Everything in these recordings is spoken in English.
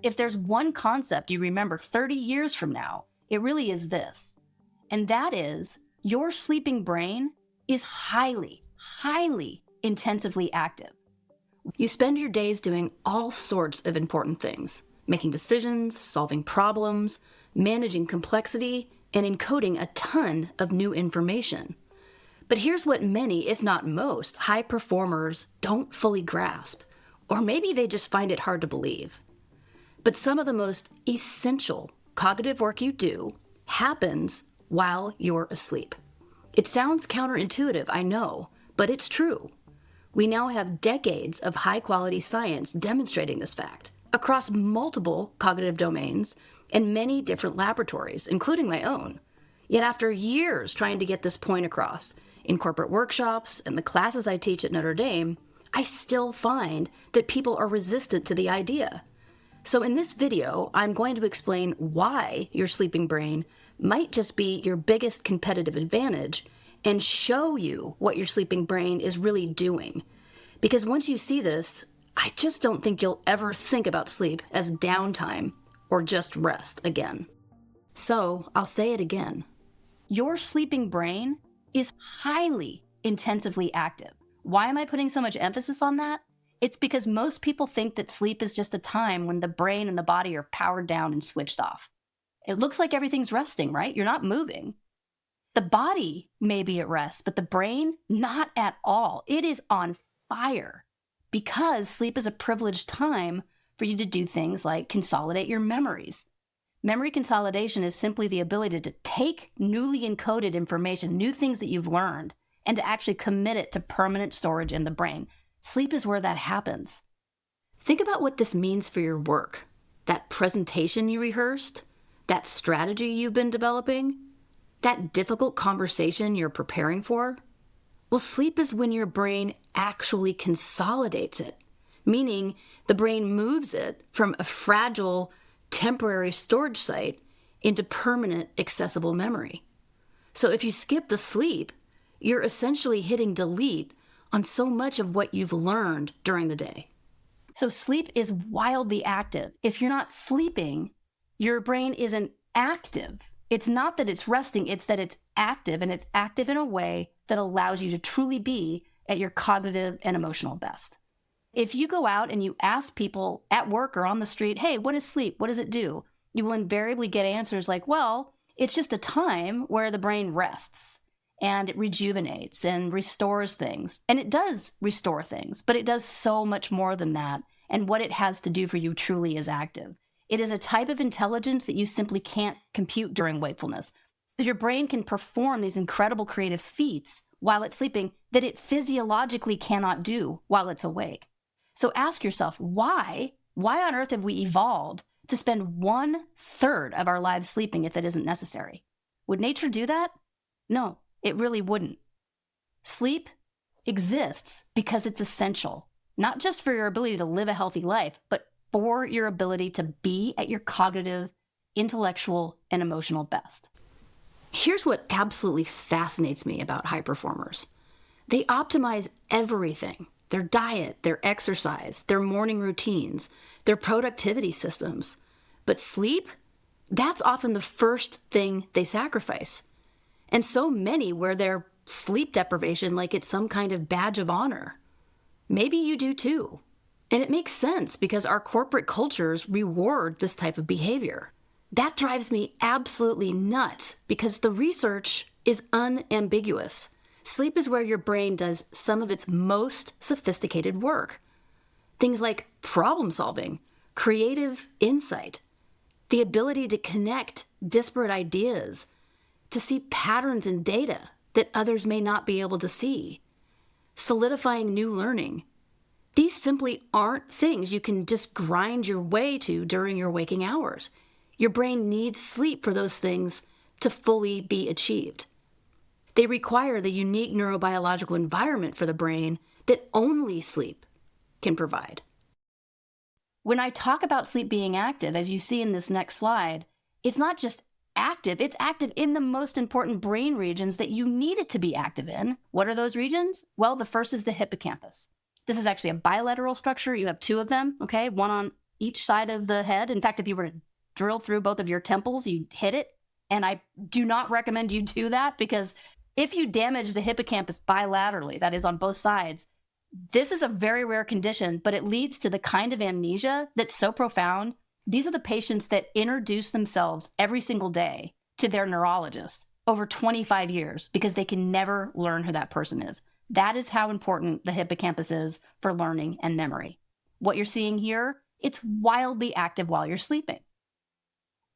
If there's one concept you remember 30 years from now, it really is this. And that is, your sleeping brain is highly, highly intensively active. You spend your days doing all sorts of important things, making decisions, solving problems, managing complexity, and encoding a ton of new information. But here's what many, if not most, high performers don't fully grasp, or maybe they just find it hard to believe. But some of the most essential cognitive work you do happens while you're asleep. It sounds counterintuitive, I know, but it's true. We now have decades of high-quality science demonstrating this fact across multiple cognitive domains and many different laboratories, including my own. Yet after years trying to get this point across in corporate workshops and the classes I teach at Notre Dame, I still find that people are resistant to the idea. So in this video, I'm going to explain why your sleeping brain might just be your biggest competitive advantage and show you what your sleeping brain is really doing. Because once you see this, I just don't think you'll ever think about sleep as downtime or just rest again. So I'll say it again. Your sleeping brain is highly intensively active. Why am I putting so much emphasis on that? It's because most people think that sleep is just a time when the brain and the body are powered down and switched off. It looks like everything's resting, right? You're not moving. The body may be at rest, but the brain, not at all. It is on fire because sleep is a privileged time for you to do things like consolidate your memories. Memory consolidation is simply the ability to take newly encoded information, new things that you've learned, and to actually commit it to permanent storage in the brain. Sleep is where that happens. Think about what this means for your work. That presentation you rehearsed, that strategy you've been developing, that difficult conversation you're preparing for. Well, sleep is when your brain actually consolidates it, meaning the brain moves it from a fragile, temporary storage site into permanent, accessible memory. So if you skip the sleep, you're essentially hitting delete on so much of what you've learned during the day. So sleep is wildly active. If you're not sleeping, your brain isn't active. It's not that it's resting, it's that it's active, and it's active in a way that allows you to truly be at your cognitive and emotional best. If you go out and you ask people at work or on the street, hey, what is sleep? What does it do? You will invariably get answers like, well, it's just a time where the brain rests and it rejuvenates and restores things. And it does restore things, but it does so much more than that. And what it has to do for you truly is active. It is a type of intelligence that you simply can't compute during wakefulness. Your brain can perform these incredible creative feats while it's sleeping that it physiologically cannot do while it's awake. So ask yourself, why on earth have we evolved to spend 1/3 of our lives sleeping if it isn't necessary? Would nature do that? No, it really wouldn't. Sleep exists because it's essential, not just for your ability to live a healthy life, but for your ability to be at your cognitive, intellectual, and emotional best. Here's what absolutely fascinates me about high performers. They optimize everything: their diet, their exercise, their morning routines, their productivity systems. But sleep, that's often the first thing they sacrifice. And so many wear their sleep deprivation like it's some kind of badge of honor. Maybe you do too. And it makes sense because our corporate cultures reward this type of behavior. That drives me absolutely nuts because the research is unambiguous. Sleep is where your brain does some of its most sophisticated work. Things like problem solving, creative insight, the ability to connect disparate ideas, to see patterns in data that others may not be able to see, solidifying new learning. These simply aren't things you can just grind your way to during your waking hours. Your brain needs sleep for those things to fully be achieved. They require the unique neurobiological environment for the brain that only sleep can provide. When I talk about sleep being active, as you see in this next slide, it's not just active, it's active in the most important brain regions that you need it to be active in. What are those regions? Well, the first is the hippocampus. This is actually a bilateral structure. You have two of them, okay? One on each side of the head. In fact, if you were to drill through both of your temples, you'd hit it. And I do not recommend you do that, because if you damage the hippocampus bilaterally, that is on both sides, this is a very rare condition, but it leads to the kind of amnesia that's so profound. These are the patients that introduce themselves every single day to their neurologist over 25 years because they can never learn who that person is. That is how important the hippocampus is for learning and memory. What you're seeing here, it's wildly active while you're sleeping.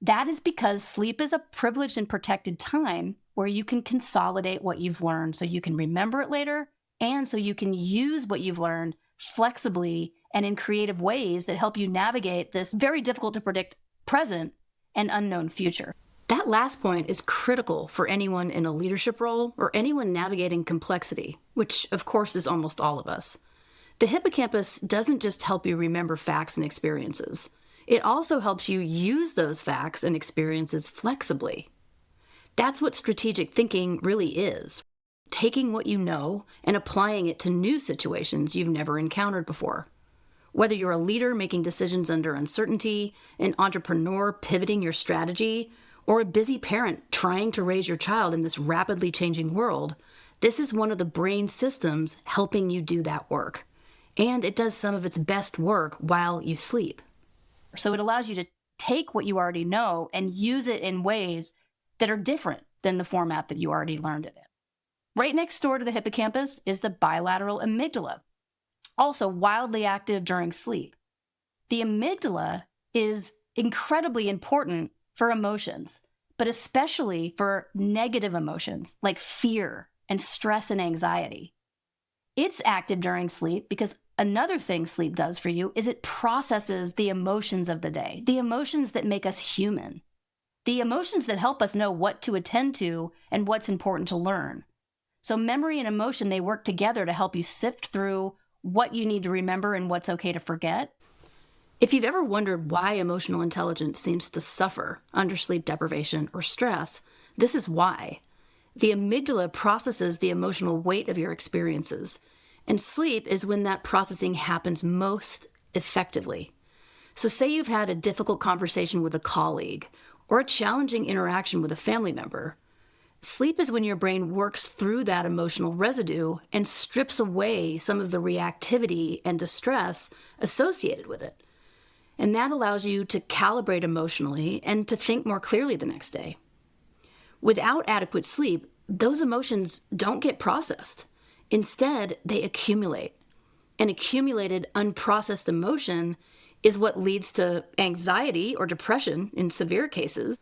That is because sleep is a privileged and protected time where you can consolidate what you've learned so you can remember it later, and so you can use what you've learned flexibly and in creative ways that help you navigate this very difficult to predict present and unknown future. That last point is critical for anyone in a leadership role or anyone navigating complexity, which of course is almost all of us. The hippocampus doesn't just help you remember facts and experiences. It also helps you use those facts and experiences flexibly. That's what strategic thinking really is. Taking what you know and applying it to new situations you've never encountered before. Whether you're a leader making decisions under uncertainty, an entrepreneur pivoting your strategy, or a busy parent trying to raise your child in this rapidly changing world, this is one of the brain systems helping you do that work. And it does some of its best work while you sleep. So it allows you to take what you already know and use it in ways that are different than the format that you already learned it in. Right next door to the hippocampus is the bilateral amygdala, also wildly active during sleep. The amygdala is incredibly important for emotions, but especially for negative emotions like fear and stress and anxiety. It's active during sleep because another thing sleep does for you is it processes the emotions of the day, the emotions that make us human, the emotions that help us know what to attend to and what's important to learn. So memory and emotion, they work together to help you sift through what you need to remember and what's okay to forget. If you've ever wondered why emotional intelligence seems to suffer under sleep deprivation or stress, this is why. The amygdala processes the emotional weight of your experiences, and sleep is when that processing happens most effectively. So say you've had a difficult conversation with a colleague or a challenging interaction with a family member. Sleep is when your brain works through that emotional residue and strips away some of the reactivity and distress associated with it. And that allows you to calibrate emotionally and to think more clearly the next day. Without adequate sleep, those emotions don't get processed. Instead, they accumulate. And accumulated, unprocessed emotion is what leads to anxiety or depression in severe cases,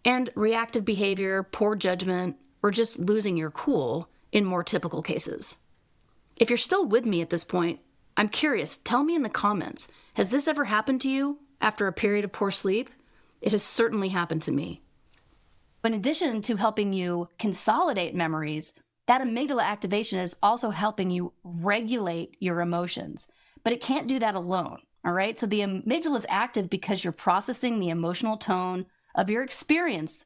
and reactive behavior, poor judgment, or just losing your cool in more typical cases. If you're still with me at this point, I'm curious, tell me in the comments, has this ever happened to you after a period of poor sleep? It has certainly happened to me. In addition to helping you consolidate memories, that amygdala activation is also helping you regulate your emotions. But it can't do that alone, all right? So the amygdala is active because you're processing the emotional tone of your experience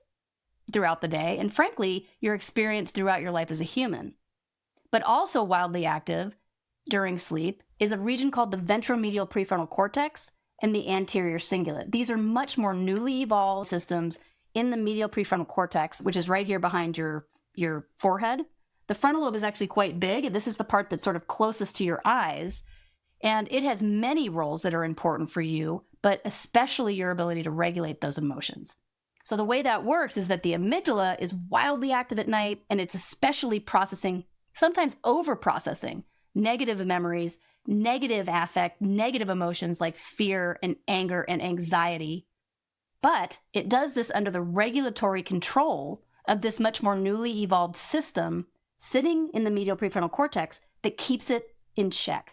throughout the day, and frankly, your experience throughout your life as a human. But also wildly active during sleep is a region called the ventromedial prefrontal cortex and the anterior cingulate. These are much more newly evolved systems in the medial prefrontal cortex, which is right here behind your forehead. The frontal lobe is actually quite big, and this is the part that's sort of closest to your eyes. And it has many roles that are important for you, but especially your ability to regulate those emotions. So the way that works is that the amygdala is wildly active at night, and it's especially processing, sometimes over-processing, negative memories, negative affect, negative emotions like fear and anger and anxiety. But it does this under the regulatory control of this much more newly evolved system sitting in the medial prefrontal cortex that keeps it in check.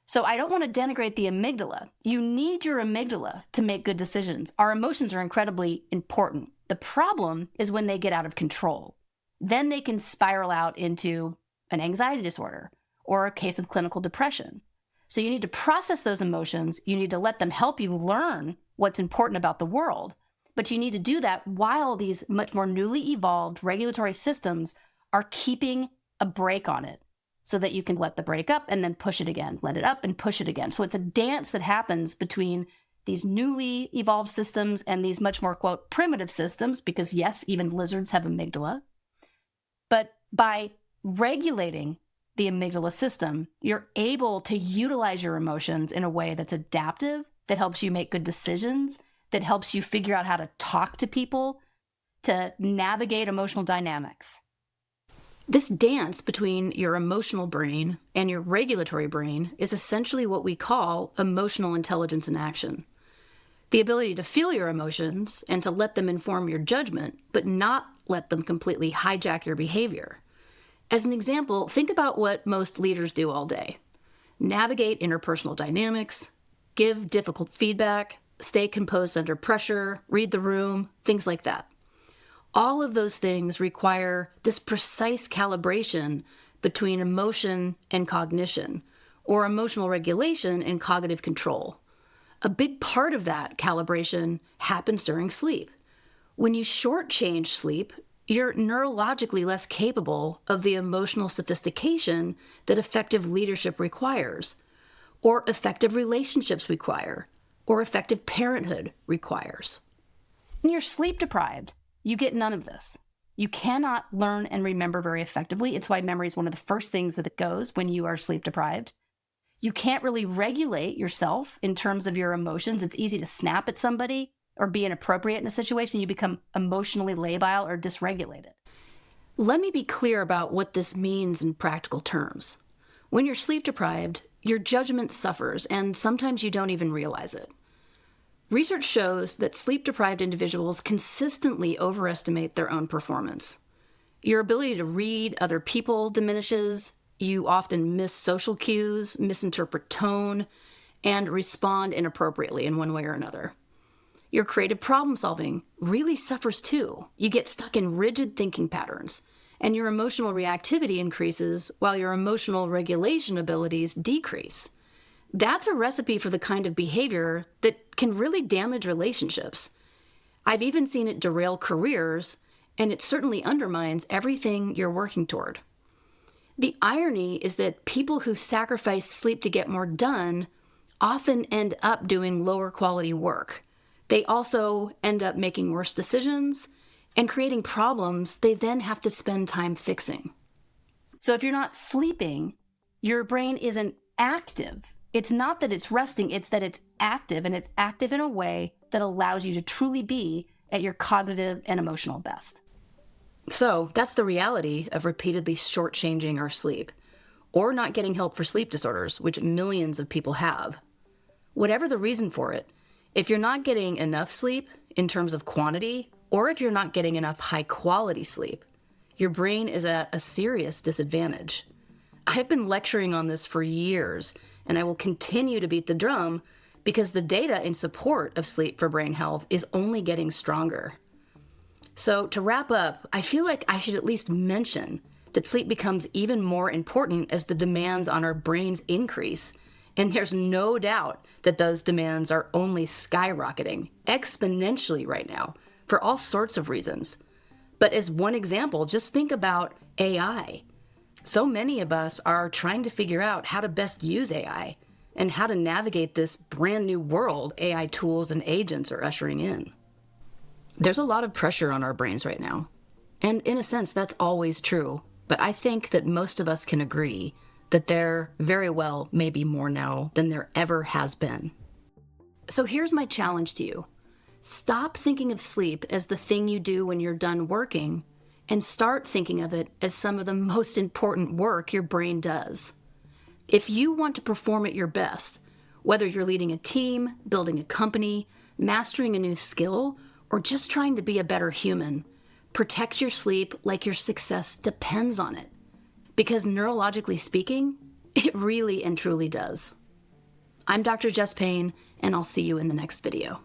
So I don't want to denigrate the amygdala. You need your amygdala to make good decisions. Our emotions are incredibly important. The problem is when they get out of control. Then they can spiral out into an anxiety disorder or a case of clinical depression. So you need to process those emotions. You need to let them help you learn what's important about the world. But you need to do that while these much more newly evolved regulatory systems are keeping a brake on it so that you can let the brake up and then push it again, let it up and push it again. So it's a dance that happens between these newly evolved systems and these much more, quote, primitive systems, because yes, even lizards have amygdala. But by regulating the amygdala system, you're able to utilize your emotions in a way that's adaptive, that helps you make good decisions, that helps you figure out how to talk to people, to navigate emotional dynamics. This dance between your emotional brain and your regulatory brain is essentially what we call emotional intelligence in action. The ability to feel your emotions and to let them inform your judgment, but not let them completely hijack your behavior. As an example, think about what most leaders do all day. Navigate interpersonal dynamics, give difficult feedback, stay composed under pressure, read the room, things like that. All of those things require this precise calibration between emotion and cognition, or emotional regulation and cognitive control. A big part of that calibration happens during sleep. When you shortchange sleep, you're neurologically less capable of the emotional sophistication that effective leadership requires, or effective relationships require, or effective parenthood requires. When you're sleep deprived, you get none of this. You cannot learn and remember very effectively. It's why memory is one of the first things that it goes when you are sleep deprived. You can't really regulate yourself in terms of your emotions. It's easy to snap at somebody or be inappropriate in a situation. You become emotionally labile or dysregulated. Let me be clear about what this means in practical terms. When you're sleep deprived, your judgment suffers, and sometimes you don't even realize it. Research shows that sleep-deprived individuals consistently overestimate their own performance. Your ability to read other people diminishes, you often miss social cues, misinterpret tone, and respond inappropriately in one way or another. Your creative problem-solving really suffers too. You get stuck in rigid thinking patterns, and your emotional reactivity increases while your emotional regulation abilities decrease. That's a recipe for the kind of behavior that can really damage relationships. I've even seen it derail careers, and it certainly undermines everything you're working toward. The irony is that people who sacrifice sleep to get more done often end up doing lower quality work. They also end up making worse decisions and creating problems they then have to spend time fixing. So if you're not sleeping, your brain isn't active. It's not that it's resting, it's that it's active, and it's active in a way that allows you to truly be at your cognitive and emotional best. So that's the reality of repeatedly shortchanging our sleep, or not getting help for sleep disorders, which millions of people have. Whatever the reason for it, if you're not getting enough sleep in terms of quantity, or if you're not getting enough high-quality sleep, your brain is at a serious disadvantage. I've been lecturing on this for years, and I will continue to beat the drum because the data in support of sleep for brain health is only getting stronger. So to wrap up, I feel like I should at least mention that sleep becomes even more important as the demands on our brains increase. And there's no doubt that those demands are only skyrocketing exponentially right now for all sorts of reasons. But as one example, just think about AI. So many of us are trying to figure out how to best use AI and how to navigate this brand new world AI tools and agents are ushering in. There's a lot of pressure on our brains right now. And in a sense, that's always true. But I think that most of us can agree that there very well may be more now than there ever has been. So here's my challenge to you. Stop thinking of sleep as the thing you do when you're done working, and start thinking of it as some of the most important work your brain does. If you want to perform at your best, whether you're leading a team, building a company, mastering a new skill, or just trying to be a better human, protect your sleep like your success depends on it. Because neurologically speaking, it really and truly does. I'm Dr. Jess Payne, and I'll see you in the next video.